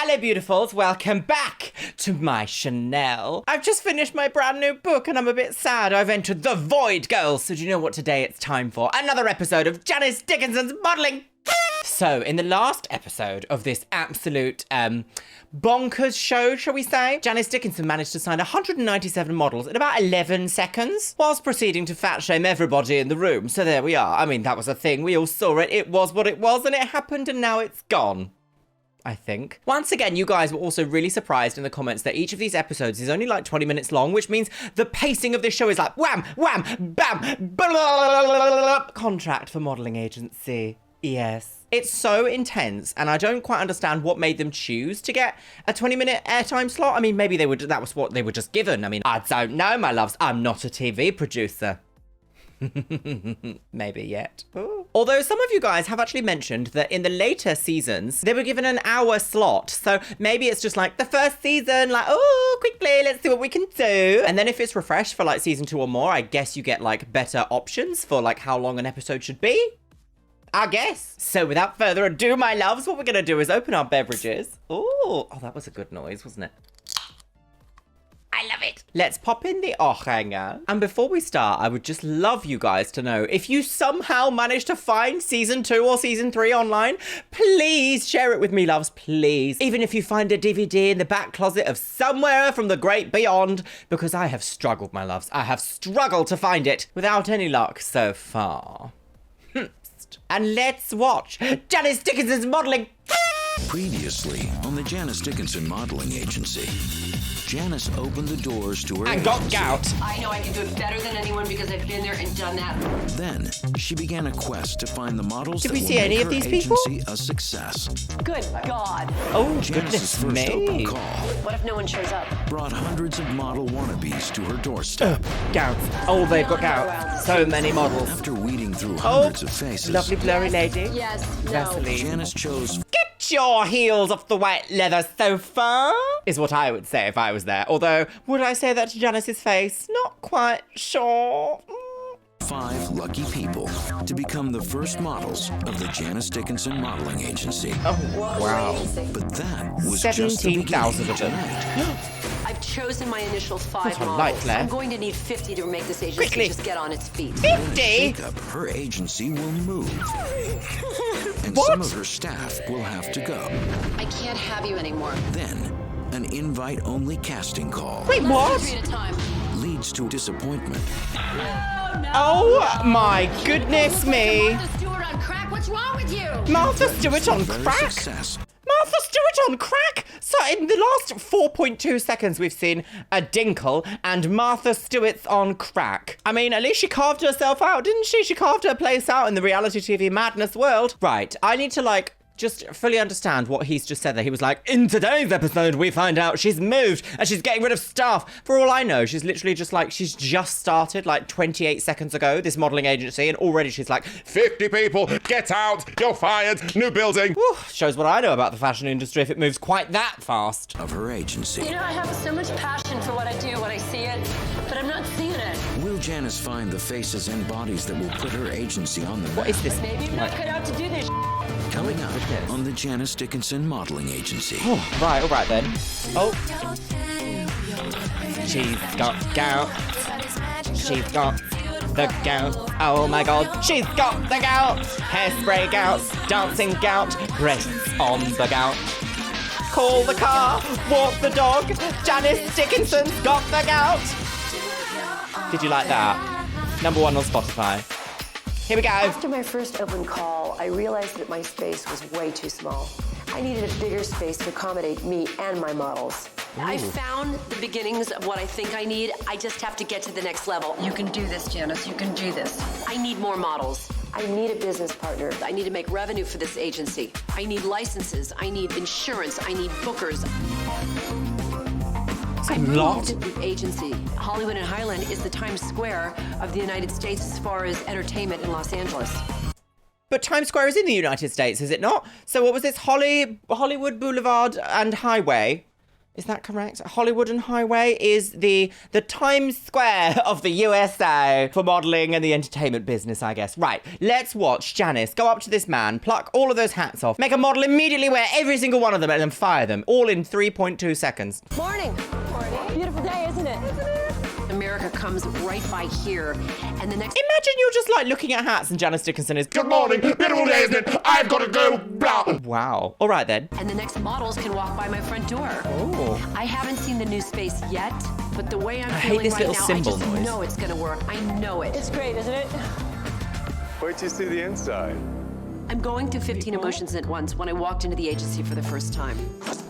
Hello, beautifuls. Welcome back to my Chanel. I've just finished my brand new book and I'm a bit sad. I've entered the void, girls. So do you know what today it's time for? Another episode of Janice Dickinson's Modelling. So in the last episode of this absolute bonkers show, shall we say, Janice Dickinson managed to sign 197 models in about 11 seconds whilst proceeding to fat shame everybody in the room. So there we are. I mean, that was a thing. We all saw it. It was what it was and it happened and now it's gone. I think. Once again, you guys were also really surprised in the comments that each of these episodes is only like 20 minutes long, which means the pacing of this show is like wham, wham, bam, blah, blah, blah, blah. Contract for modelling agency. Yes. It's so intense, and I don't quite understand what made them choose to get a 20-minute airtime slot. I mean, maybe that was what they were just given. I mean, I don't know, my loves. I'm not a TV producer. Maybe yet. Ooh. Although some of you guys have actually mentioned that in the later seasons, they were given an hour slot. So maybe it's just like the first season, like, oh, quickly, let's see what we can do. And then if it's refreshed for like season 2 or more, I guess you get like better options for like how long an episode should be. I guess. So without further ado, my loves, what we're going to do is open our beverages. Ooh. Oh, that was a good noise, wasn't it? I love it. Let's pop in the orange. And before we start, I would just love you guys to know, if you somehow manage to find season 2 or season 3 online, please share it with me, loves, please. Even if you find a DVD in the back closet of somewhere from the great beyond, because I have struggled, my loves. I have struggled to find it without any luck so far. And let's watch Janice Dickinson's Modelling. Previously on the Janice Dickinson Modelling Agency, Janice opened the doors to her and got gout. I know I can do it better than anyone because I've been there and done that. Then she began a quest to find the models Did that we will see make any of her these people? agency a success. Good God. Oh, Janice's goodness first open me. call What if no one shows up? brought hundreds of model wannabes to her doorstep. Gout. Oh, they've got gout. So many models. After weeding through hundreds of faces, Lovely blurry lady. Yes, no. Vaseline. Janice chose Get your heels off the white leather sofa, is what I would say if I was there. Although, would I say that to Janice's face? Not quite sure. 5 lucky people to become the first models of the Janice Dickinson Modelling Agency. Oh, wow. But that was just the beginning. 17,000 of them. I've chosen my initial 5 Not a models. light, Claire. I'm going to need 50 to make this agency Quickly. just get on its feet. 50? Shake-up, her agency will move. And What? some of her staff will have to go. I can't have you anymore. Then, an invite-only casting call Wait, what? 3 at a time. leads to disappointment. Oh my goodness me. Martha Stewart on crack. What's wrong with you? Martha Stewart on Very crack? success. Martha Stewart on crack? So in the last 4.2 seconds, we've seen a Dinkle and Martha Stewart's on crack. I mean, at least she carved herself out, didn't she? She carved her place out in the reality TV madness world. Right, I need to just fully understand what he's just said there. He was like, in today's episode, we find out she's moved and she's getting rid of staff. For all I know, she's literally just like, she's just started like 28 seconds ago, this modelling agency, and already she's like, 50 people, get out, you're fired, new building. whew, shows what I know about the fashion industry if it moves quite that fast. Of her agency. You know, I have so much passion for what I do when I see it, but I'm not seeing it. Will Janice find the faces and bodies that will put her agency on the map? What is this? Maybe I'm not cut out to do this. Coming up Goodness. on the Janice Dickinson Modelling Agency. Oh, right, all right then. Oh. She's got gout. She's got the gout. Oh my god, she's got the gout. Hairspray gout, dancing gout, breasts on the gout. Call the car, walk the dog. Janice Dickinson's got the gout. Did you like that? #1 on Spotify. Here we go. After my first open call, I realized that my space was way too small. I needed a bigger space to accommodate me and my models. I found the beginnings of what I think I need. I just have to get to the next level. You can do this, Janice. You can do this. I need more models. I need a business partner. I need to make revenue for this agency. I need licenses. I need insurance. I need bookers. I lot. moved the agency. Hollywood and Highland is the Times Square of the United States as far as entertainment in Los Angeles. But Times Square is in the United States, is it not? So what was this? Hollywood Boulevard and Highway? Is that correct? Hollywood and Highway is the Times Square of the USA for modelling and the entertainment business, I guess. Right, let's watch Janice go up to this man, pluck all of those hats off, make a model immediately wear every single one of them, and then fire them, all in 3.2 seconds. Morning. Beautiful day, isn't it? America comes right by here, and the next... Imagine you're just like looking at hats and Janice Dickinson is... Good morning, beautiful day, isn't it? I've got to go. Blah. Wow. All right then. And the next models can walk by my front door. Oh. I haven't seen the new space yet, but the way I'm hate feeling this right little now, I cymbal just noise. know it's gonna work. I know it. It's great, isn't it? Wait till you see the inside. I'm going through 15 emotions at once when I walked into the agency for the first time.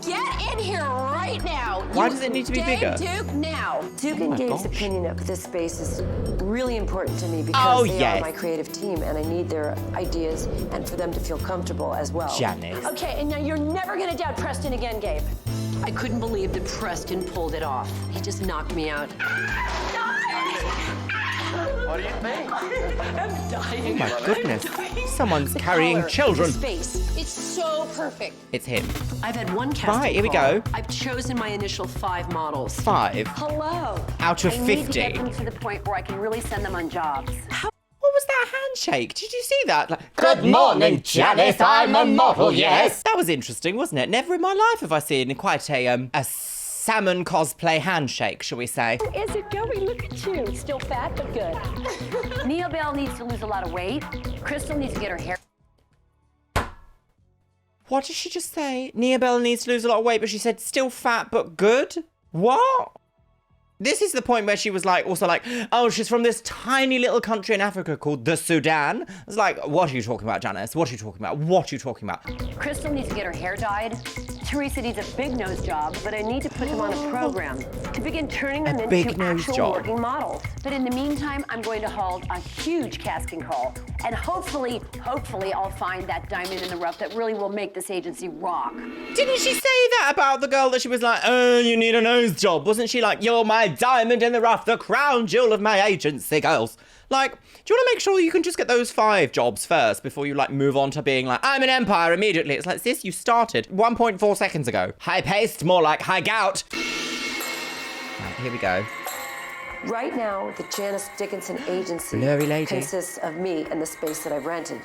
Get in here right now. Why does it need to be bigger? Duke, now. Duke and my Gabe's gosh. opinion of this space is really important to me because they yes. are my creative team and I need their ideas and for them to feel comfortable as well. Janice. Okay, and now you're never gonna doubt Preston again, Gabe. I couldn't believe that Preston pulled it off. He just knocked me out. What do you think? I'm dying. Oh my goodness. Someone's carrying Color, children. the space. It's so perfect. It's him. I've had one casting Right, here we call. go. I've chosen my initial 5 models. 5 Hello. out of I need to 50. get them to the point where I can really send them on jobs. What was that handshake? Did you see that? Like, Good morning, Janice. I'm a model, yes. that was interesting, wasn't it? Never in my life have I seen quite a salmon cosplay handshake, shall we say? Is it going? Look at you. Still fat, but good. Nia Bell needs to lose a lot of weight. Crystal needs to get her hair. What did she just say? Nia Bell needs to lose a lot of weight, but she said still fat but good? What? This is the point where she was like, also like, oh, she's from this tiny little country in Africa called the Sudan. I was like, what are you talking about, Janice? What are you talking about? What are you talking about? Crystal needs to get her hair dyed. Teresa needs a big nose job, but I need to put them on a program to begin turning them into big nose actual job. working models. But in the meantime, I'm going to hold a huge casting call. And hopefully I'll find that diamond in the rough that really will make this agency rock. Didn't she say that about the girl that she was like, oh, you need a nose job? Wasn't she like, you're my diamond in the rough, the crown jewel of my agency, girls? Like, do you want to make sure you can just get those 5 jobs first before you like move on to being like, I'm an empire immediately? It's like, sis, you started 1.4 seconds ago. High paced, more like high gout. Right, here we go. Right now, the Janice Dickinson Agency Blurry lady. consists of me and the space that I've rented.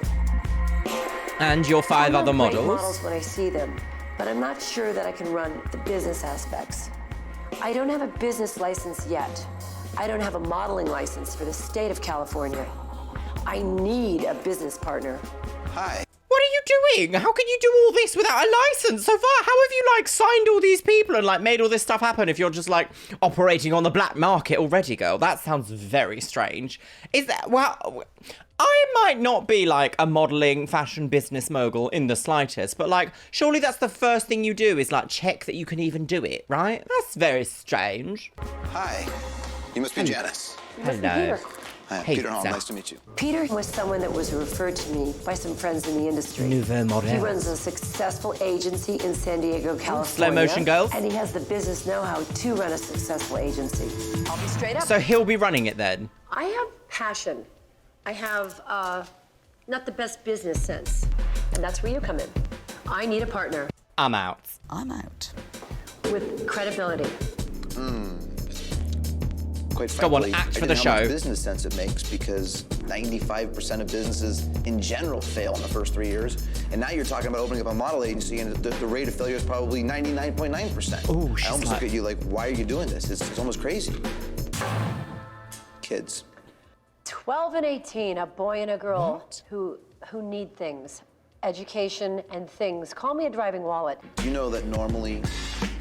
And your 5 I other know great models. when I see them, but I'm not sure that I can run the business aspects. I don't have a business license yet. I don't have a modeling license for the state of California. I need a business partner. Hi. What are you doing? How can you do all this without a license so far? How have you like signed all these people and like made all this stuff happen if you're just like operating on the black market already, girl? That sounds very strange. Is that, well, I might not be like a modeling fashion business mogul in the slightest, but like surely that's the first thing you do is like check that you can even do it, right? That's very strange. Hi. You must be Janice. Hello. Hi, I'm Hey, Peter Hall. Zach. Nice to meet you. Peter was someone that was referred to me by some friends in the industry. Nouveau model. He runs a successful agency in San Diego, California. slow motion girls. And he has the business know-how to run a successful agency. I'll be straight up. So he'll be running it then. I have passion. I have not the best business sense. And that's where you come in. I need a partner I'm out. I'm out. with credibility. Quite Go on, frankly, act I for don't the know how much show. business sense it makes because 95% of businesses in general fail in the first 3 years. And now you're talking about opening up a model agency and the rate of failure is probably 99.9%. Ooh, she's I almost like- look at you like, why are you doing this? It's almost crazy. Kids. 12 and 18, a boy and a girl who need things. Education and things. Call me a driving wallet. You know that normally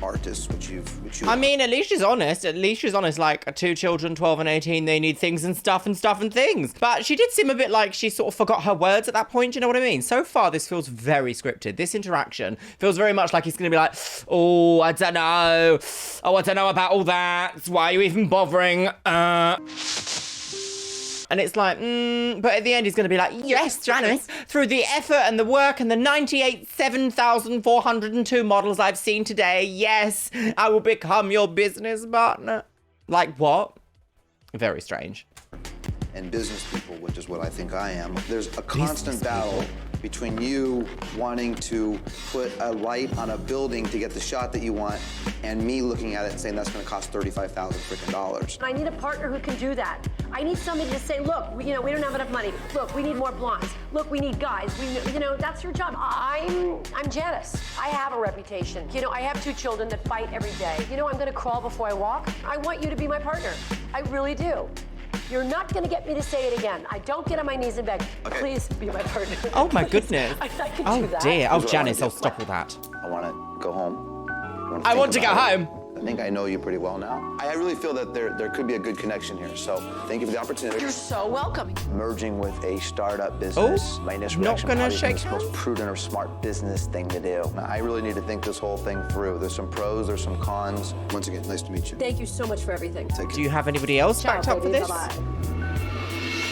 artists, which you I mean, at least she's honest. At least she's honest. Like, 2 children, 12 and 18, they need things and stuff and stuff and things. But she did seem a bit like she sort of forgot her words at that point. Do you know what I mean? So far, this feels very scripted. This interaction feels very much like he's going to be like, oh, I don't know. Oh, I don't know about all that. Why are you even bothering? And it's like, but at the end, he's going to be like, yes, Janice, through the effort and the work and the 7,402 models I've seen today, yes, I will become your business partner. Like, what? Very strange. and business people, which is what I think I am. There's a constant battle between you wanting to put a light on a building to get the shot that you want and me looking at it and saying that's going to cost $35,000 freaking dollars. I need a partner who can do that. I need somebody to say, look, we don't have enough money. Look, we need more blondes. Look, we need guys. That's your job. I'm Janice. I have a reputation. I have 2 children that fight every day. I'm going to crawl before I walk. I want you to be my partner. I really do. You're not going to get me to say it again. I don't get on my knees and beg. Okay. Please be my partner. Oh my Please. goodness. I can Oh do that. dear. Oh, Here's what I Janice, wanna I'll do. stop all that. I want to go home. I want to go home. I think I know you pretty well now. I really feel that there could be a good connection here. So thank you for the opportunity. You're so welcome. Merging with a startup business. Oh, My initial not reaction gonna probably shake is the most hands? prudent or smart business thing to do. Now, I really need to think this whole thing through. There's some pros, there's some cons. Once again, nice to meet you. Thank you so much for everything. Take care. Do you have anybody else Ciao, backed up for baby. this? Bye-bye.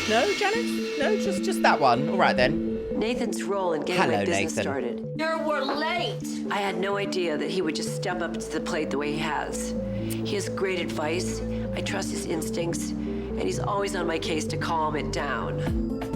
No, Janice? No, just that one. All right then. Nathan's role in getting Hello, my business Nathan. started. We're late. I had no idea that he would just step up to the plate the way he has. He has great advice. I trust his instincts, and he's always on my case to calm it down.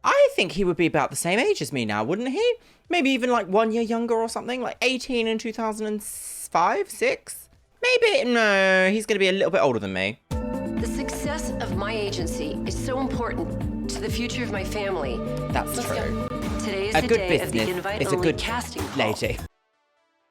I think he would be about the same age as me now, wouldn't he? Maybe even like 1 year younger or something, like 18 in 2005, 6? Maybe, no, he's going to be a little bit older than me. The success of my agency is so important to the future of my family. That's Let's true. go. Today is A the good day of the business is a invite-only good casting call. lady.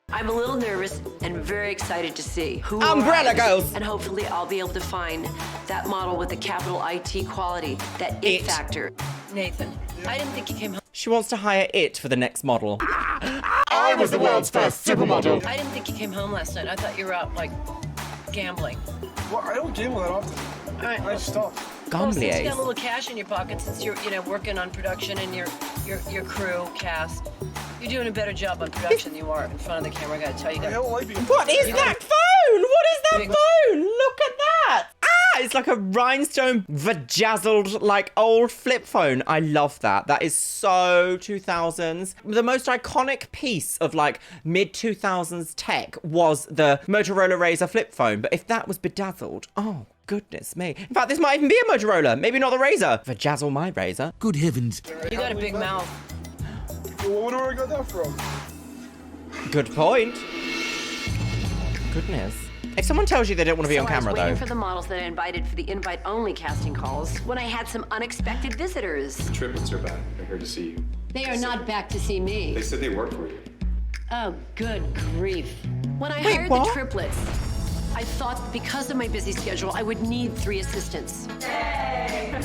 I'm a little nervous and very excited to see who Umbrella arrives, Girls. and hopefully I'll be able to find that model with the capital IT quality, that It. it factor. Nathan, I didn't think you came home. She wants to hire it for the next model. I was the world's first supermodel. I didn't think you came home last night. I thought you were out, gambling. Well, I don't gamble that often. All right. I stopped. Well, since you got a Gambliers. little cash in your pocket, since you're, working on production and your crew, cast, you're doing a better job on production than you are in front of the camera. I gotta tell you. I don't like being. What is that phone? What is that Big- phone? Look at that. Ah, it's like a rhinestone vajazzled, like old flip phone. I love that. That is so 2000s. The most iconic piece of like mid 2000s tech was the Motorola Razr flip phone. But if that was bedazzled, oh goodness me. In fact, this might even be a Motorola. Maybe not the Razr. Vajazzle my Razr. Good heavens. You got a big mouth. Well, where do I got that from? Good point. Goodness. If someone tells you they don't want to be on camera I was waiting though. for the models that I invited for the invite-only casting calls when I had some unexpected visitors. Triplets are back. They're here to see you. They are not back to see me. They said they worked for you. Oh, good grief. When I Wait, hired what? the triplets, I thought because of my busy schedule, I would need 3 assistants. They are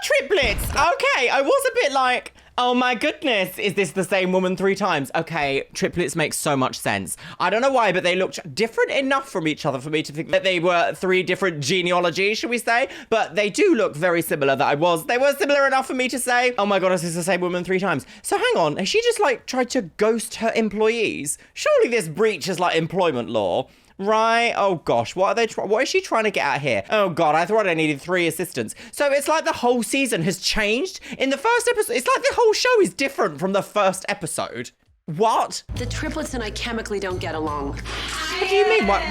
triplets. Okay, I was a bit like, oh my goodness, is this the same woman 3 times? Okay, triplets make so much sense. I don't know why, but they looked different enough from each other for me to think that they were 3 different genealogies, should we say? But they do look very similar they were similar enough for me to say, oh my god, is this the same woman 3 times? So hang on, has she just like tried to ghost her employees? Surely this breaches like employment law. Right? Oh gosh, what is she trying to get at here? Oh god, I thought I needed 3 assistants. So it's like the whole season has changed. In the first episode, it's like the whole show is different from the first episode. What? The triplets and I chemically don't get along. What do you mean? What?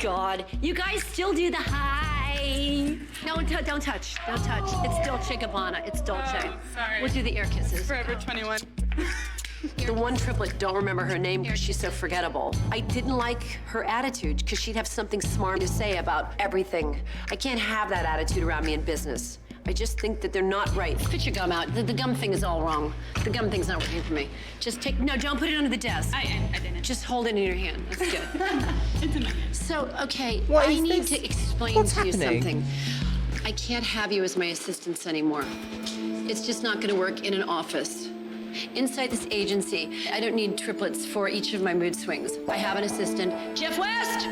God, you guys still do the hi. No, don't touch. Don't touch. It's still Chicabana. It's Dolce. Sorry. We'll do the ear kisses. Forever 21. The one triplet, don't remember her name because she's so forgettable. I didn't like her attitude because she'd have something smart to say about everything. I can't have that attitude around me in business. I just think that they're not right. Spit your gum out. The gum thing is all wrong. The gum thing's not working for me. Just don't put it under the desk. I didn't. Just hold it in your hand. That's good. It's in my hand. So, okay, What I is need this? to explain What's to you happening? something. I can't have you as my assistants anymore. It's just not gonna work in an office. Inside this agency, I don't need triplets for each of my mood swings. I have an assistant, Jeff West!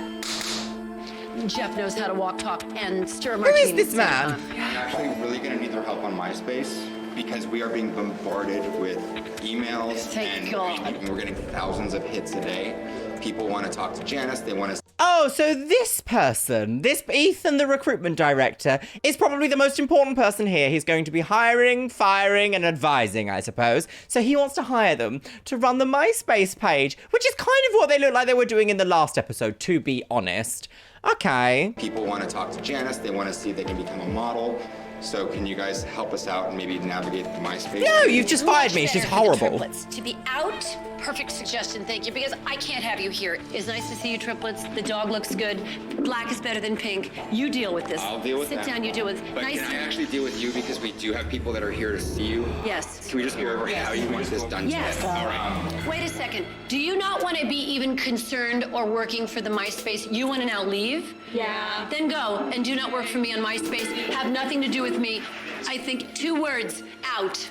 Jeff knows how to walk, talk, and stir a Who martini. is this at the same man? time. I'm actually really going to need their help on MySpace because we are being bombarded with emails Thank God. and we're getting thousands of hits a day. People want to talk to Janice. They want to Oh, so this person, this Ethan, the recruitment director, is probably the most important person here. He's going to be hiring, firing, and advising, I suppose. So he wants to hire them to run the MySpace page, which is kind of what they look like they were doing in the last episode, to be honest. Okay. People want to talk to Janice. They want to see if they can become a model. So can you guys help us out and maybe navigate the MySpace? No, you've just fired me. She's horrible. Triplets. To be out, perfect suggestion, thank you, because I can't have you here. It's nice to see you, triplets. The dog looks good. Black is better than pink. You deal with this. I'll deal with that. Sit down, you deal with it. But can I actually deal with you because we do have people that are here to see you? Yes. Can we just go over how you want this done Yes. today? All right. Wait a second. Do you not want to be even concerned or working for the MySpace? You want to now leave? Yeah. Then go and do not work for me on MySpace. Have nothing to do with me. I think 2 words. Out.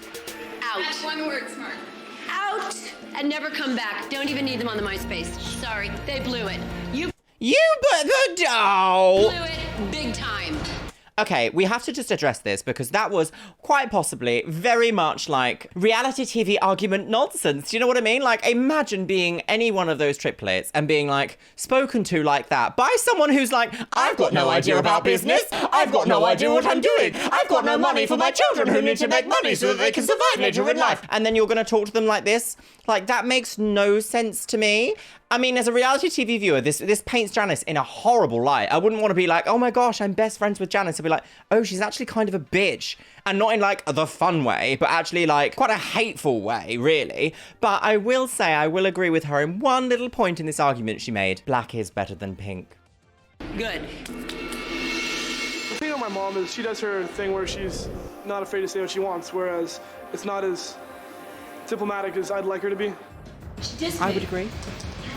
Out. That's 1 word, Smart. Out and never come back. Don't even need them on the MySpace. Sorry, they blew it. You but the doll. blew it big time. Okay, we have to just address this because that was quite possibly very much like reality TV argument nonsense. Do you know what I mean? Like, imagine being any one of those triplets and being like spoken to like that by someone who's like, I've got no idea about business. I've got no idea what I'm doing. I've got no money for my children who need to make money so that they can survive later in life. And then you're going to talk to them like this? Like, that makes no sense to me. I mean, as a reality TV viewer, this paints Janice in a horrible light. I wouldn't want to be like, oh my gosh, I'm best friends with Janice. I'd be like, oh, she's actually kind of a bitch. And not in like the fun way, but actually like quite a hateful way, really. But I will say, I will agree with her in one little point in this argument she made. Black is better than pink. Good. The thing on my mom is she does her thing where she's not afraid to say what she wants, whereas it's not as diplomatic as I'd like her to be. She dissed me. I would agree.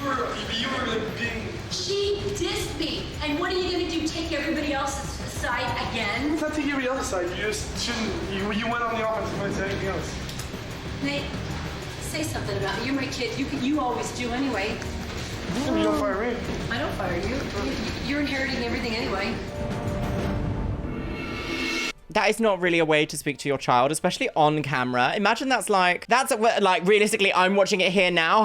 You were like being... She dissed me. And what are you going to do? Take everybody else's side again? It's not taking everybody else's side. You just shouldn't... You went on the offensive and said anything else. Nate, say something about me. You're my kid. You always do anyway. You don't fire me. I don't fire you. You're inheriting everything anyway. That is not really a way to speak to your child, especially on camera. Imagine that's like realistically, I'm watching it here now,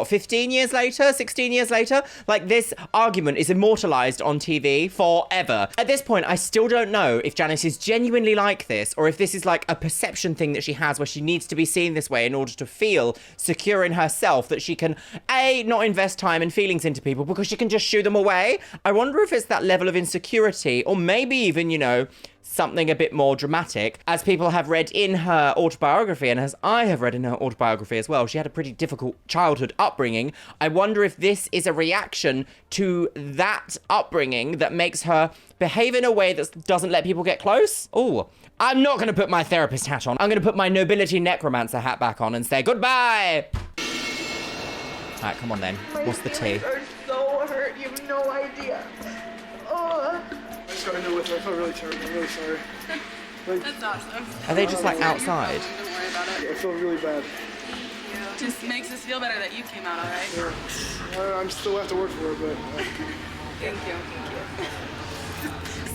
15 years later, 16 years later? Like, this argument is immortalized on TV forever. At this point, I still don't know if Janice is genuinely like this, or if this is like a perception thing that she has where she needs to be seen this way in order to feel secure in herself, that she can, A, not invest time and feelings into people because she can just shoo them away. I wonder if it's that level of insecurity, or maybe even, you know, something a bit more dramatic, as people have read in her autobiography, and as I have read in her autobiography as well. She had a pretty difficult childhood upbringing. I wonder if this is a reaction to that upbringing that makes her behave in a way that doesn't let people get close. Oh, I'm not going to put my therapist hat on. I'm going to put my nobility necromancer hat back on and say goodbye. All right, come on then. What's the tea? My feelings are so hurt. You have no idea. Oh. I just got into it with her. I feel really terrible. I'm really sorry. That's awesome. Are they just like outside? Don't worry about it. I feel really bad. It just makes us feel better that you came out all right. Yeah. I'm still have to work for it, but... Thank you.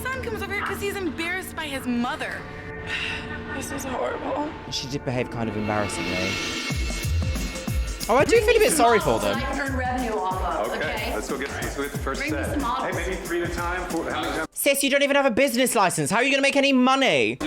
Son comes over here because he's embarrassed by his mother. This is horrible. She did behave kind of embarrassingly. Oh, I do feel a bit sorry for them. I can earn revenue off of, okay? Let's go get the first Bring me set. some models. Hey, maybe 3 at a time. How many times? Sis, you don't even have a business license. How are you going to make any money?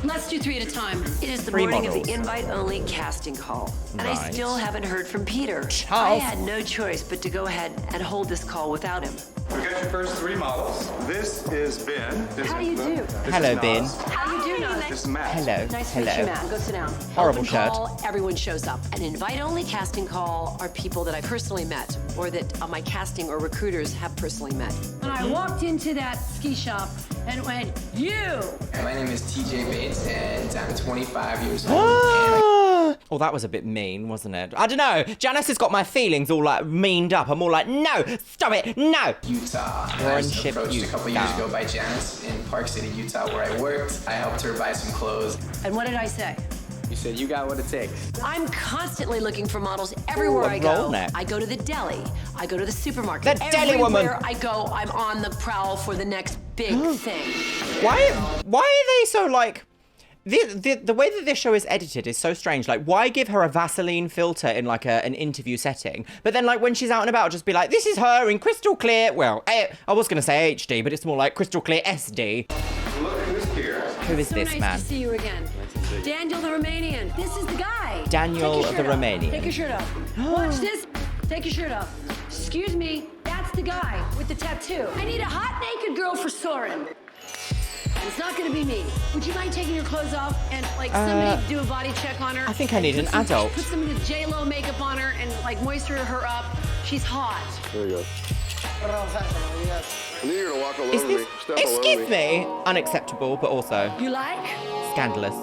Let's do 3 at a time. It is the 3 morning models. of the invite-only casting call, and I Right. still haven't heard from Peter. I Charles. had no choice but to go ahead and hold this call without him. We got your first 3 models. This is Ben. This How is do you do? This Hello, is Ben. Nas. How you do, Naz? This is Matt. Hello. Nice to meet you, Matt. Go sit down. Horrible Open shirt. call, everyone shows up. An invite-only casting call are people that I personally met, or that my casting or recruiters have personally met. When I walked into that ski shop and went, you! My name is TJ Bates, and I'm 25 years old. Oh, that was a bit mean, wasn't it? I don't know. Janice has got my feelings all like meaned up. I'm all like, no, stop it, no. Utah. I was Friendship approached a couple Utah. years ago by Janice in Park City, Utah, where I worked. I helped her buy some clothes. And what did I say? You said you got what it takes. I'm constantly looking for models everywhere Ooh, a I go. roll neck. I go to the deli. I go to the supermarket. The deli woman. Everywhere I go, I'm on the prowl for the next big thing. Why are they so like... The way that this show is edited is so strange. Like, why give her a Vaseline filter in like an interview setting? But then like when she's out and about, just be like, this is her in crystal clear. Well, I was going to say HD, but it's more like crystal clear SD. Look who's here. Who is So this nice man? to see you again. Daniel the Romanian. This is the guy. Daniel Take your the shirt off. Romanian. Take your shirt off. Watch this. Take your shirt off. Excuse me. That's the guy with the tattoo. I need a hot naked girl for Soren. It's not gonna be me. Would you mind taking your clothes off and like somebody do a body check on her? I think I need an adult. Put some of the J-Lo makeup on her and like moisture her up. She's hot. There you go. I need you to walk all Is over this, me. Step all over excuse me, unacceptable, but also You like? scandalous.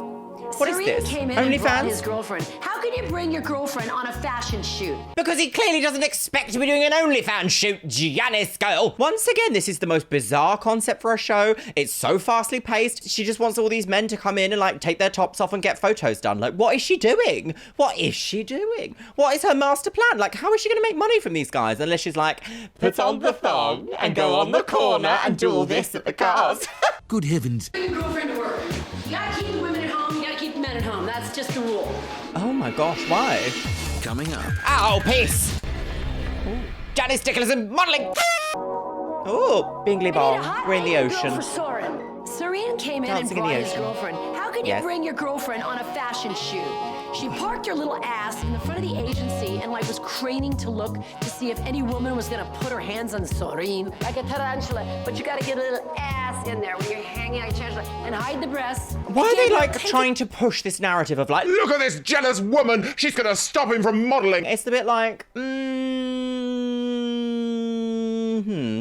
What is Serene this? came in and brought his OnlyFans? girlfriend. How can you bring your girlfriend on a fashion shoot? Because he clearly doesn't expect to be doing an OnlyFans shoot, Janice girl. Once again, this is the most bizarre concept for a show. It's so fastly paced. She just wants all these men to come in and like take their tops off and get photos done. Like, what is she doing? What is she doing? What is her master plan? Like, how is she going to make money from these guys? Unless she's like, put on the thong and go on the corner and do all this at the cars. Good heavens. Bring your girlfriend to work. You gotta keep the women at home. You gotta keep the men at home. That's just the rule. Oh my gosh, why? Coming up. Ow, peace! Ooh. Janice Dickinson Modelling. Oh, Bingley Bong. We're in the ocean. Serene came in Dancing and in the brought his ocean. girlfriend. How can you bring your girlfriend on a fashion shoot? She parked her little ass in the front of the agency and like was craning to look to see if any woman was gonna put her hands on Serene like a tarantula. But you gotta get a little ass in there when you're hanging out your tarantula and hide the breasts. Why are they like trying to push this narrative of like, Look at this jealous woman. She's going to stop him from modelling. it's a bit like,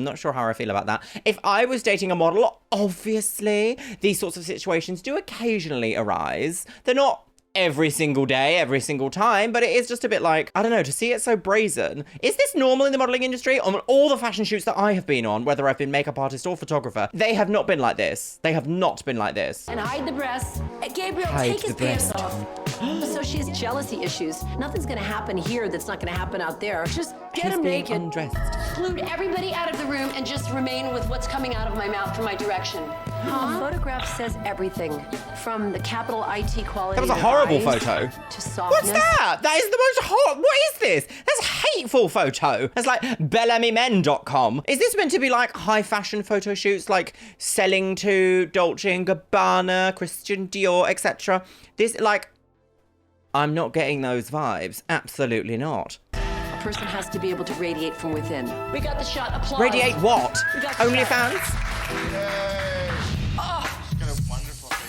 not sure how I feel about that. If I was dating a model, obviously these sorts of situations do occasionally arise. They're not every single day, every single time, but it is just a bit like, I don't know, to see it so brazen. Is this normal in the modelling industry? On all the fashion shoots that I have been on, whether I've been makeup artist or photographer, they have not been like this. They have not been like this. And hide the breasts. Gabriel, Hide take his the pants breast. off. So she has jealousy issues. Nothing's gonna happen here that's not gonna happen out there. Just get He's him being naked. undressed. Exclude everybody out of the room and just remain with what's coming out of my mouth from my direction. The photograph says everything from the capital IT quality. That was a of horrible eyes photo. To softness. What's that? That is the most what is this? That's a hateful photo. That's like BellamyMen.com. Is this meant to be like high fashion photo shoots, like selling to Dolce & Gabbana, Christian Dior, etc.? This, like, I'm not getting those vibes. Absolutely not. A person has to be able to radiate from within. We got the shot. Applause. Radiate what? We got the OnlyFans? Oh,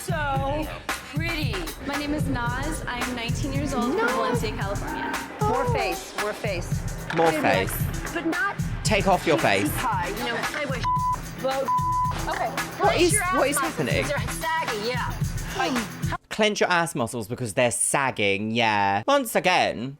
so pretty. My name is Naz. I'm 19 years old from Valencia, California. More face. More face. More Maybe like- face. but not Take off your face. high. You know, sideways. Low. Okay. What is Your ass happening? muscles, 'cause they're saggy, yeah. Like, Clench your ass muscles because they're sagging, yeah. Once again.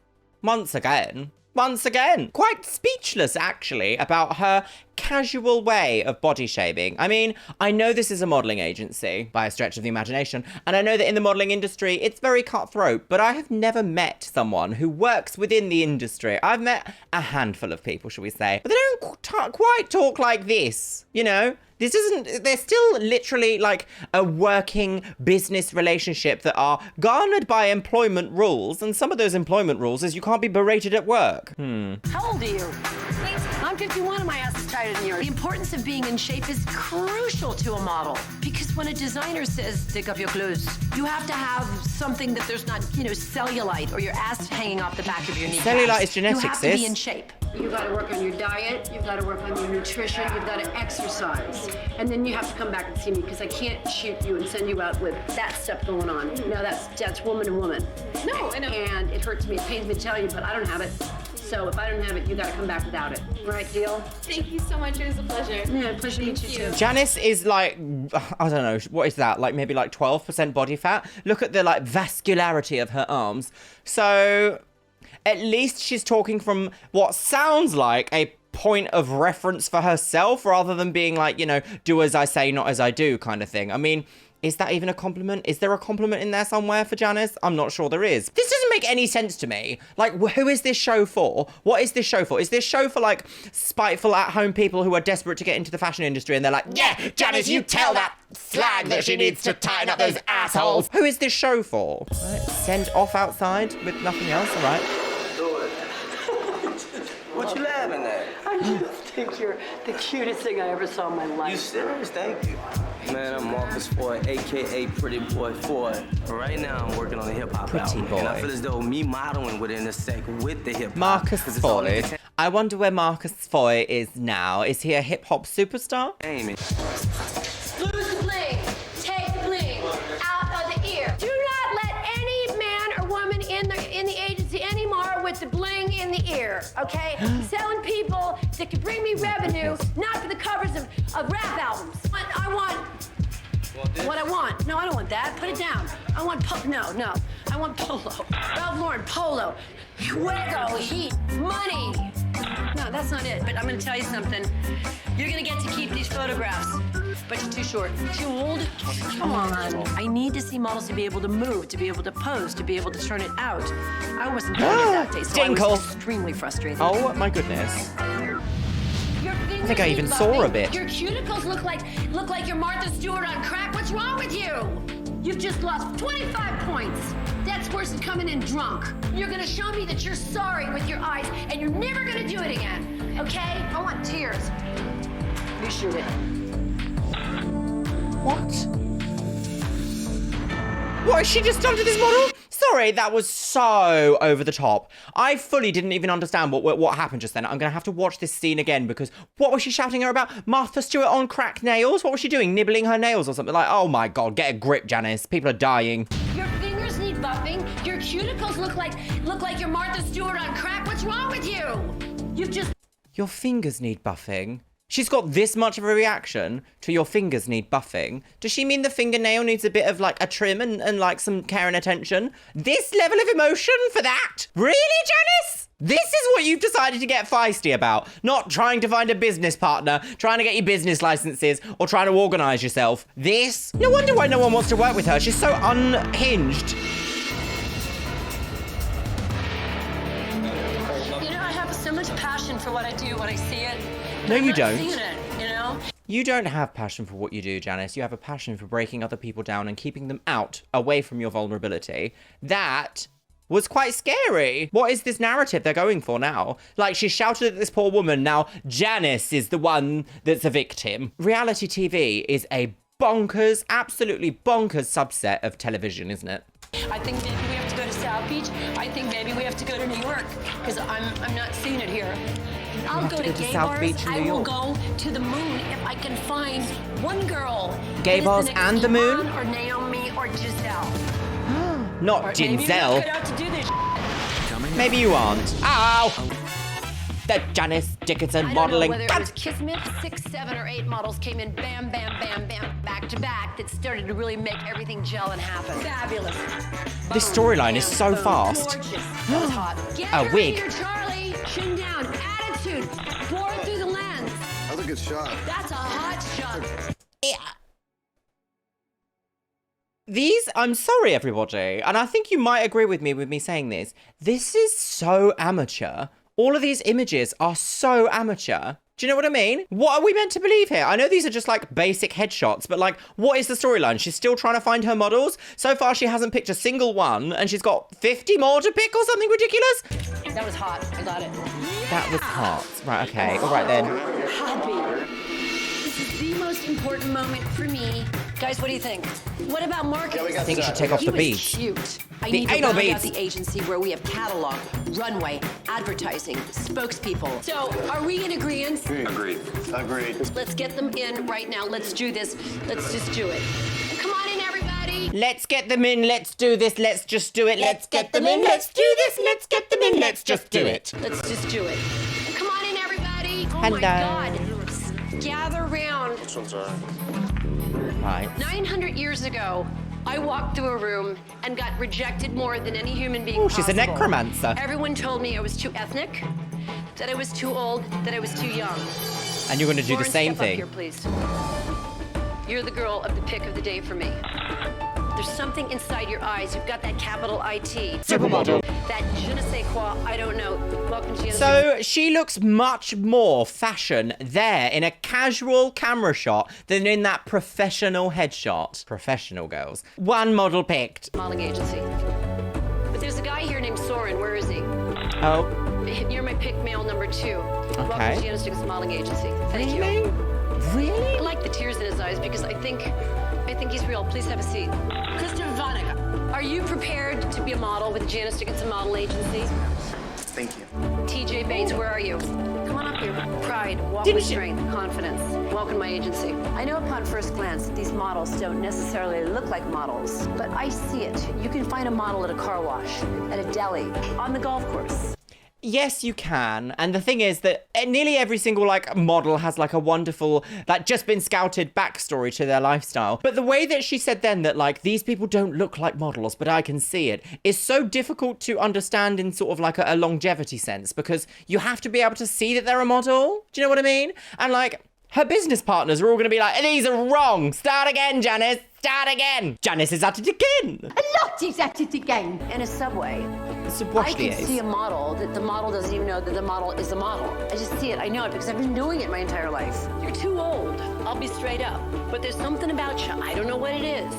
Quite speechless, actually, about her casual way of body shaming. I mean, I know this is a modelling agency, by a stretch of the imagination, and I know that in the modelling industry, it's very cutthroat, but I have never met someone who works within the industry. I've met a handful of people, shall we say, but they don't quite talk like this, you know? This isn't, they're still literally like a working business relationship that are garnered by employment rules. And some of those employment rules is you can't be berated at work. how old are you? I'm 51 and my ass is tighter than yours. The importance of being in shape is crucial to a model. Because when a designer says, take off your clothes, you have to have something that there's not, you know, cellulite or your ass hanging off the back of your kneecaps. Cellulite is genetic, You have to be sis. in shape. You've got to work on your diet, you've got to work on your nutrition, you've got to exercise. And then you have to come back and see me because I can't shoot you and send you out with that stuff going on. No, that's woman to woman. No, I know. And it hurts me, it pains me to tell you, but I don't have it. So if I don't have it, you got to come back without it. Right, deal? Thank you so much. It was a pleasure. Yeah, pleasure to meet you too. Janice is like, I don't know, what is that? Like maybe like 12% body fat? Look at the like vascularity of her arms. So at least she's talking from what sounds like a point of reference for herself rather than being like, you know, do as I say, not as I do kind of thing. I mean, is that even a compliment? Is there a compliment in there somewhere for Janice? I'm not sure there is. This doesn't make any sense to me. Like, who is this show for? What is this show for? Is this show for, like, spiteful at-home people who are desperate to get into the fashion industry and they're like, yeah, Janice, you tell that slag that she needs to tighten up those assholes. Who is this show for? Right, send off outside with nothing else, all right? What you laughing at? I just think you're the cutest thing I ever saw in my life. You serious? Thank you. Man, I'm Marcus Ford, aka Pretty Boy Ford. Right now, I'm working on a hip hop album, Boy. and I feel as though me modeling would intersect with the hip hop. Marcus Foy. I wonder where Marcus Foy is now. Is he a hip hop superstar? Amy. Exclusively here, okay? Selling people that can bring me revenue, not for the covers of rap albums. I want what I want. No, I don't want that. Put it down. I want no. I want polo. Ralph Lauren, polo. Fuego, heat, money. No, that's not it. But I'm gonna tell you something. You're gonna get to keep these photographs. But you're too short, too old. Come on. I need to see models to be able to move, to be able to pose, to be able to turn it out. I wasn't doing it that day, so I was extremely frustrated. Oh my goodness. I think I even saw a bit. Your cuticles look like you're Martha Stewart on crack. What's wrong with you? You've just lost 25 points. That's worse than coming in drunk. You're gonna show me that you're sorry with your eyes, and you're never gonna do it again, okay? I want tears. You shoot it. What? What has she just done to this model? Sorry, that was so over the top. I fully didn't even understand what happened just then. I'm going to have to watch this scene again because what was she shouting her about? Martha Stewart on crack nails? What was she doing? Nibbling her nails or something? Like, oh my God, get a grip, Janice. People are dying. Your fingers need buffing. Your cuticles look like you're Martha Stewart on crack. What's wrong with you? You've just... Your fingers need buffing. She's got this much of a reaction to your fingers need buffing. Does she mean the fingernail needs a bit of like a trim and like some care and attention? This level of emotion for that? Really, Janice? This is what you've decided to get feisty about. Not trying to find a business partner, trying to get your business licenses, or trying to organise yourself. This? No wonder why no one wants to work with her. She's so unhinged. You know, I have so much passion for what I do when I see it. No, you don't. Seeing it, you know? You don't have passion for what you do, Janice. You have a passion for breaking other people down and keeping them out, away from your vulnerability. That was quite scary. What is this narrative they're going for now? Like, she shouted at this poor woman, now Janice is the one that's a victim. Reality TV is a bonkers, absolutely bonkers subset of television, isn't it? I think maybe we have to go to South Beach. I think maybe we have to go to New York, because I'm not seeing it here. I'll go to gay bars. I will go to the moon if I can find one girl. Gay bars and the moon? Or Naomi or Giselle. Not or Giselle. maybe out to do this. Maybe you aren't. Ow! The Janice Dickinson Modelling. I don't know whether it was Kismet, 6, 7, or 8 models came in bam, bam, bam, bam, back to back that started to really make everything gel and happen. Fabulous. This storyline is so fast. That was hot. Get A your wig. Here, Charlie. Chin down. Attitude. Bore it through the lens. That's a good shot. That's a hot shot. Yeah. These, I'm sorry, everybody, and I think you might agree with me saying this. This is so amateur. All of these images are so amateur. Do you know what I mean? What are we meant to believe here? I know these are just like basic headshots, but like, what is the storyline? She's still trying to find her models. So far, she hasn't picked a single one, and she's got 50 more to pick or something ridiculous. That was hot. I got it. That was hot. Right, okay. All right, then. Happy. This is the most important moment for me. Guys, what do you think? What about marketing? I think you should take off the beads. Cute. I The need to anal round out beads. the agency where we have catalog, runway, advertising, spokespeople. So, are we in agreement? Agreed. Let's get them in right now. Let's do this. Let's just do it. Come on in, everybody. Let's get them in. Let's do this. Let's just do it. Let's get them in. Let's do this. Let's get them in. Let's just do it. Let's just do it. Come on in, everybody. Oh Hello. my God. Gather round. This one's alright. Right. 900 years ago, I walked through a room and got rejected more than any human being Oh, she's a possible. necromancer. Everyone told me I was too ethnic, that I was too old, that I was too young. And you're going to do Lauren, the same step up thing. here, please. You're the girl of the pick of the day for me. There's something inside your eyes. You've got that capital IT. Supermodel. That je ne sais quoi, I don't know. Welcome to Janice. So she looks much more fashion there in a casual camera shot than in that professional headshot. Professional girls. One model picked. Modeling agency. But there's a guy here named Soren. Where is he? Oh. You're my pick male number 2. Welcome to Janice Dickinsons Modeling Agency. Thank you. Really? I like the tears in his eyes because I think he's real. Please have a seat. Christopher Vanek, are you prepared to be a model with the Janice Dickinson Modeling Agency? Thank you. TJ Bates, where are you? Come on up here. Pride, walk with strength, confidence. Welcome to my agency. I know upon first glance that these models don't necessarily look like models, but I see it. You can find a model at a car wash, at a deli, on the golf course. yes, you can. And the thing is that nearly every single, like, model has, like, a wonderful, like, just been scouted backstory to their lifestyle. But the way that she said then that, like, these people don't look like models, but I can see it, is so difficult to understand in sort of like a longevity sense, because you have to be able to see that they're a model. Do you know what I mean? And, like, her business partners are all going to be like, these are wrong. Start again, Janice. Start again. Janice is at it again. A lot is at it again. In a subway, I can see a model that the model doesn't even know that the model is a model. I just see it. I know it because I've been doing it my entire life. You're too old. I'll be straight up. But there's something about you. I don't know what it is,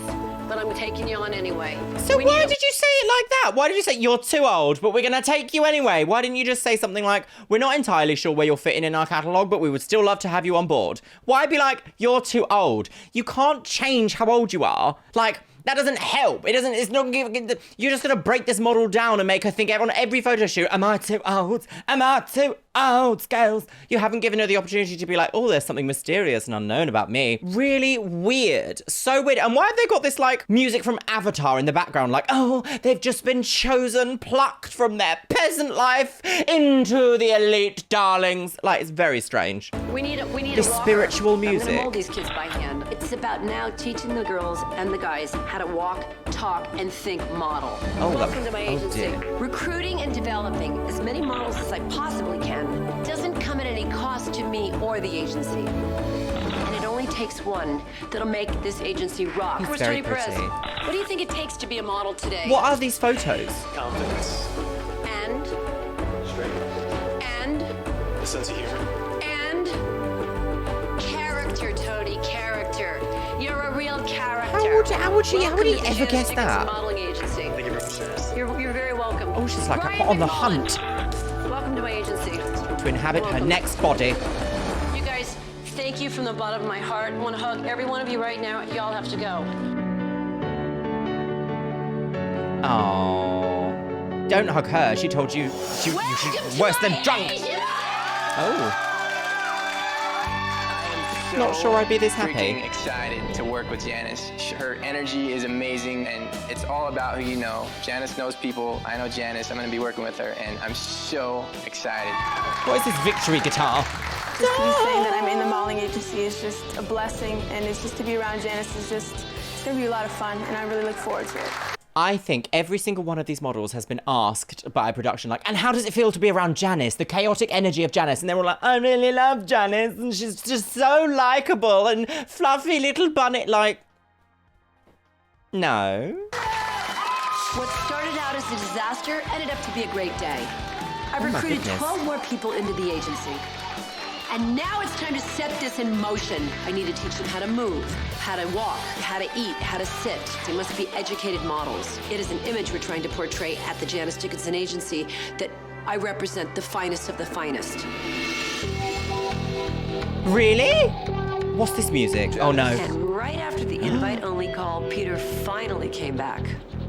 but I'm taking you on anyway. So why did you say it like that? Why did you say you're too old, but we're going to take you anyway? Why didn't you just say something like, we're not entirely sure where you're fitting in our catalogue, but we would still love to have you on board? Why be like, you're too old? You can't change how old you are. Like, that doesn't help. It's not giving, you're just going to break this model down and make her think on every photo shoot, am I too old? Am I too old, Scales? You haven't given her the opportunity to be like, oh, there's something mysterious and unknown about me. Really weird. So weird. And why have they got this, like, music from Avatar in the background? Like, oh, they've just been chosen, plucked from their peasant life into the elite darlings. Like, it's very strange. We need this spiritual music. I'm gonna mold these kids by hand. It's about now teaching the girls and the guys how to walk, talk, and think model. Welcome to my agency. Recruiting and developing as many models as I possibly can doesn't come at any cost to me or the agency. And it only takes one that'll make this agency rock. He's Where's very Tony Perez? pretty. What do you think it takes to be a model today? What are these photos? Confidence. And? Strength. And? A sense of humor. And? Character, Tony, character. You're a real character. How would he ever guess that? Modeling Agency. Thank you very much, Janice. You're very welcome. Oh, she's like, I'm on the hunt Welcome to my agency. to inhabit her next body. You guys, thank you from the bottom of my heart. I want to hug every one of you right now. Y'all have to go. Oh, don't hug her. She told you she's worse than drunk. Oh. Not sure I'd be this happy. Freaking excited to work with Janice. Her energy is amazing, and it's all about who you know. Janice knows people. I know Janice. I'm going to be working with her, and I'm so excited. What is this victory guitar? Just to be saying that I'm in the modeling agency is just a blessing, and it's just to be around Janice is just, it's going to be a lot of fun, and I really look forward to it. I think every single one of these models has been asked by production, like, and how does it feel to be around Janice? The chaotic energy of Janice. And they were like, I really love Janice, and she's just so likable and fluffy little bunny. Like, no. What started out as a disaster ended up to be a great day. I've Oh my recruited goodness. 12 more people into the agency. And now it's time to set this in motion. I need to teach them how to move, how to walk, how to eat, how to sit. They must be educated models. It is an image we're trying to portray at the Janice Dickinson Agency that I represent the finest of the finest. Really? What's this music? Oh no. And right after the invite-only call, Peter finally came back.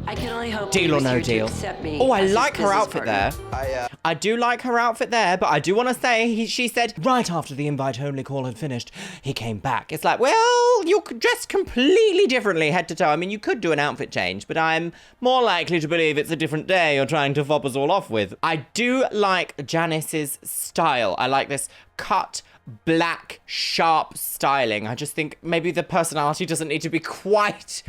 I can only hope Deal or he was no here to deal? accept me Oh, I as his like her business outfit there. partner. I do like her outfit there, but I do want to say, she said, right after the invite-only call had finished, he came back. It's like, well, you're dressed completely differently head to toe. I mean, you could do an outfit change, but I'm more likely to believe it's a different day you're trying to fob us all off with. I do like Janice's style. I like this cut, black, sharp styling. I just think maybe the personality doesn't need to be quite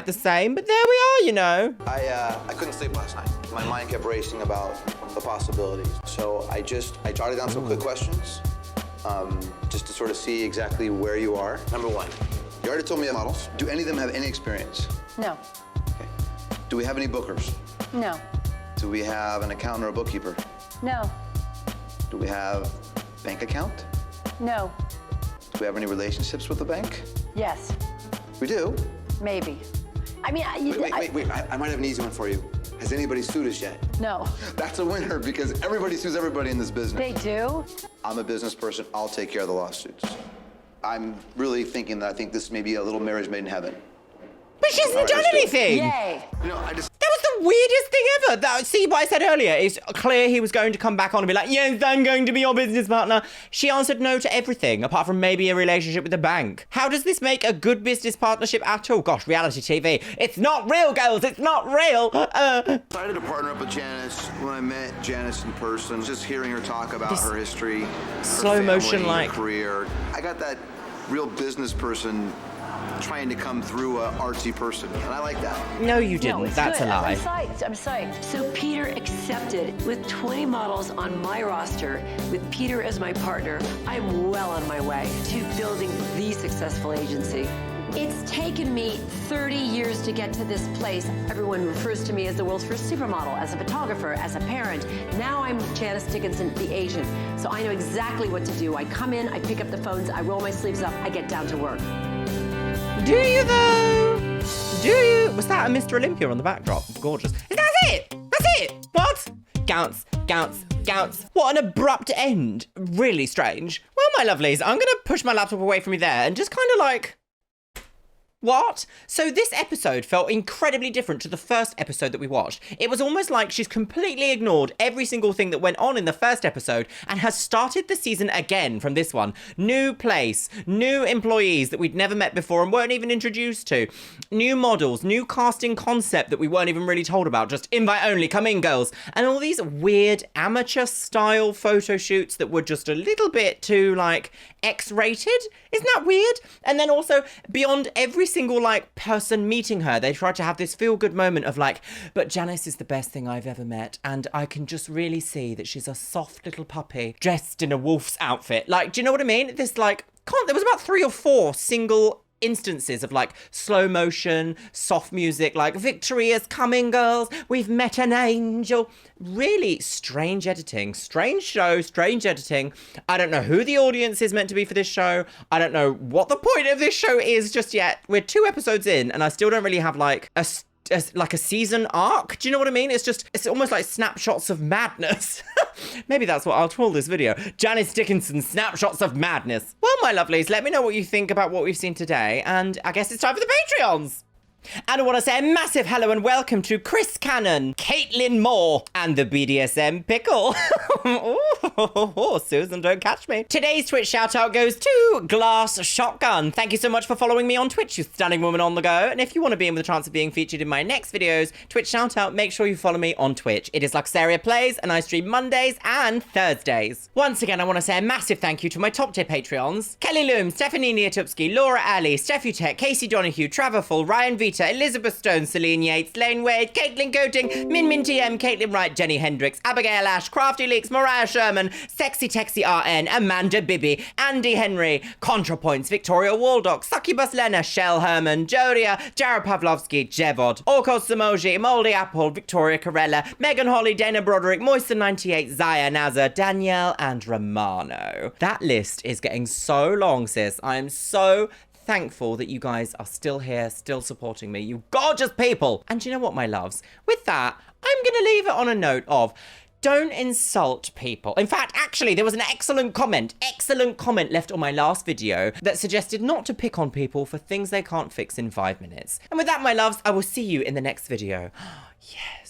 the same, but there we are, you know. I couldn't sleep last night. My mind kept racing about the possibilities. So I jotted down some quick questions, just to sort of see exactly where you are. Number one, you already told me the models. Do any of them have any experience? No. Okay. Do we have any bookers? No. Do we have an accountant or a bookkeeper? No. Do we have bank account? No. Do we have any relationships with the bank? Yes. We do? Maybe. I mean, Wait. I might have an easy one for you. Has anybody sued us yet? No. That's a winner because everybody sues everybody in this business. They do? I'm a business person. I'll take care of the lawsuits. I'm really thinking that I think this may be a little marriage made in heaven. But she hasn't done anything. Yay. You know, That was the the weirdest thing ever. See what I said earlier? It's clear he was going to come back on and be like, yes, I'm going to be your business partner. She answered no to everything, apart from maybe a relationship with the bank. How does this make a good business partnership at all? Gosh, reality TV. It's not real, girls. It's not real. Decided to partner up with Janice when I met Janice in person. Just hearing her talk about her history, her slow family, motion, like her career. I got that real business person trying to come through a artsy person, and I like that. No, you didn't. No, it's That's good. a lie. I'm psyched. So Peter accepted. With 20 models on my roster, with Peter as my partner, I'm well on my way to building the successful agency. It's taken me 30 years to get to this place. Everyone refers to me as the world's first supermodel, as a photographer, as a parent. Now I'm Janice Dickinson, the agent. So I know exactly what to do. I come in, I pick up the phones, I roll my sleeves up, I get down to work. Do you though? Do you? Was that a Mr. Olympia on the backdrop? Gorgeous. That's it. That's it. What? Gounce, gounce, gounce. What an abrupt end. Really strange. Well, my lovelies, I'm going to push my laptop away from me there and just kind of like... What? So this episode felt incredibly different to the first episode that we watched. It was almost like she's completely ignored every single thing that went on in the first episode and has started the season again from this one. New place, new employees that we'd never met before and weren't even introduced to. New models, new casting concept that we weren't even really told about. Just invite only, come in girls. And all these weird amateur style photo shoots that were just a little bit too like X-rated. Isn't that weird? And then also beyond every single like person meeting her, they tried to have this feel-good moment of like, but Janice is the best thing I've ever met, and I can just really see that she's a soft little puppy dressed in a wolf's outfit. Like, do you know what I mean? This like, there was about 3 or 4 single instances of like slow motion, soft music, like Victoria's coming, girls, we've met an angel. Really strange editing, strange show, strange editing. I don't know who the audience is meant to be for this show. I don't know what the point of this show is just yet. We're 2 episodes in and I still don't really have like a season arc. Do you know what I mean? It's almost like snapshots of madness. Maybe that's what I'll call this video. Janice Dickinson Snapshots of Madness. Well, my lovelies, let me know what you think about what we've seen today. And I guess it's time for the Patreons. And I want to say a massive hello and welcome to Chris Cannon, Caitlin Moore, and the BDSM Pickle. Oh, Susan, don't catch me. Today's Twitch shout out goes to Glass Shotgun. Thank you so much for following me on Twitch, you stunning woman on the go. And if you want to be in with a chance of being featured in my next videos, Twitch shout out, make sure you follow me on Twitch. It is Luxeria Plays, and I stream Mondays and Thursdays. Once again, I want to say a massive thank you to my top tier Patreons: Kelly Loom, Stephanie Niatupski, Laura Ali, Steph Tech, Casey Donahue, Traverful, Ryan Vita, Elizabeth Stone, Celine Yates, Lane Wade, Caitlin Coating, Min TM, Caitlin Wright, Jenny Hendricks, Abigail Ash, Crafty Leaks, Mariah Sherman, Sexy Texy RN, Amanda Bibby, Andy Henry, ContraPoints, Victoria Waldock, Succubus Lena, Shell Herman, Jodia, Jared Pavlovsky, Jevod, Orkos Samoji, Moldy Apple, Victoria Corella, Megan Holly, Dana Broderick, Moisten98, Zaya Nazar, Danielle, and Romano. That list is getting so long, sis. I am so thankful that you guys are still here, still supporting me, you gorgeous people. And you know what, my loves? With that, I'm gonna leave it on a note of don't insult people. In fact, actually, there was an excellent comment left on my last video that suggested not to pick on people for things they can't fix in 5 minutes. And with that, my loves, I will see you in the next video. Yes.